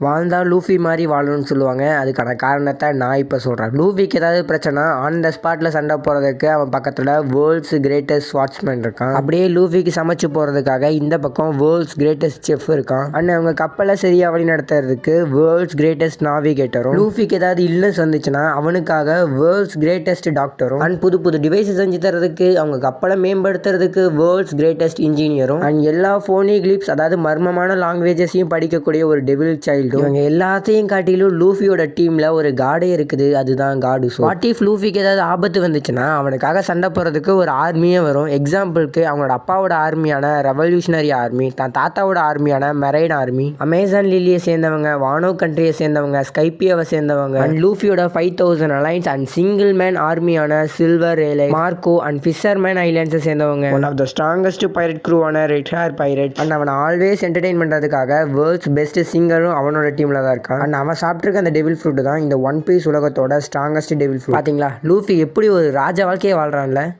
வாழ்ந்தா லூஃபி மாதிரி வாழணும்னு சொல்லுவாங்க. அதுக்கான காரணத்தை நான் இப்போ சொல்கிறேன். லூஃபிக்கு ஏதாவது பிரச்சனை ஆன் த ஸ்பாட்டில் சண்டை போகிறதுக்கு அவன் பக்கத்தில் வேர்ல்ட்ஸ் கிரேட்டஸ்ட் ஸ்வாட்ஸ்மேன் இருக்கான். அப்படியே லூஃபிக்கு சமைச்சு போகிறதுக்காக இந்த பக்கம் வேர்ல்ட்ஸ் கிரேட்டஸ்ட் செஃப் இருக்கான். அண்ட் அவங்க கப்பலை சரியாக வழி நடத்துறதுக்கு வேர்ல்ட்ஸ் கிரேட்டஸ்ட் நாவிகேட்டரும். லூஃபிக்கு ஏதாவது இல்லைன்னு வந்துச்சுன்னா அவனுக்காக வேர்ல்ட்ஸ் கிரேட்டஸ்ட் டாக்டரும். அண்ட் புது புது டிவைஸ் செஞ்சு தரதுக்கு அவங்க கப்பலை மேம்படுத்துறதுக்கு வேர்ல்ட்ஸ் கிரேட்டஸ்ட் இன்ஜினியரும். அண்ட் எல்லா ஃபோனிகிளிப்ஸ் அதாவது மர்மமான லாங்குவேஜஸையும் படிக்கக்கூடிய ஒரு டெவில் சைல்டு. இவங்க எல்லாத்தையும் காட்டிலும் லூஃபியோட டீம்ல ஒரு காடே இருக்குது. அதுதான் காடுசோ. வாட் இஃப் லூஃபிக்கு ஏதாவது ஆபத்து வந்துச்சுன்னா அவனுக்காக சண்டை போறதுக்கு ஒரு ஆர்மியே வரும். எக்ஸாம்பிளுக்கு அவங்களோட அப்பாவோட ஆர்மியான ரெவல்யூஷனரி ஆர்மி, தான் தாத்தாவோட ஆர்மியான மெரைன் ஆர்மி, அமேசான் லில்லியை சேர்ந்தவங்க, வானோ கண்ட்ரியை சேர்ந்தவங்க, ஸ்கைப்பியாவை சேர்ந்தவங்க, அண்ட் லூஃபியோட 5000 அலைன்ஸ் அண்ட் சிங்கிள் மேன் ஆர்மியான சில்வர் ரேலை, மார்க்கோ அண்ட் ஃபிஷர்மேன் ஐலாண்ட்ஸை சேர்ந்தவங்க, one of the strongest pirate க்ரூவான ரெட் ஹேர் பைரட். அண்ட் அவனை ஆல்வேஸ் என்டர்டெயின் பண்றதுக்காக வேர்ல்ட்ஸ் பெஸ்ட் சிங்கரும் அவனோட டீம்ல தான் இருக்கான். அண்ட் அவன் சாப்பிட்டுருக்க அந்த டெவில் ஃப்ரூட் தான் இந்த ஒன் பீஸ் உலகத்தோட ஸ்ட்ராங்கஸ்ட் டெவில் ஃப்ரூட். பாத்தீங்களா லூஃபி எப்படி ஒரு ராஜ வாழ்க்கையை வாழ்றான்ல.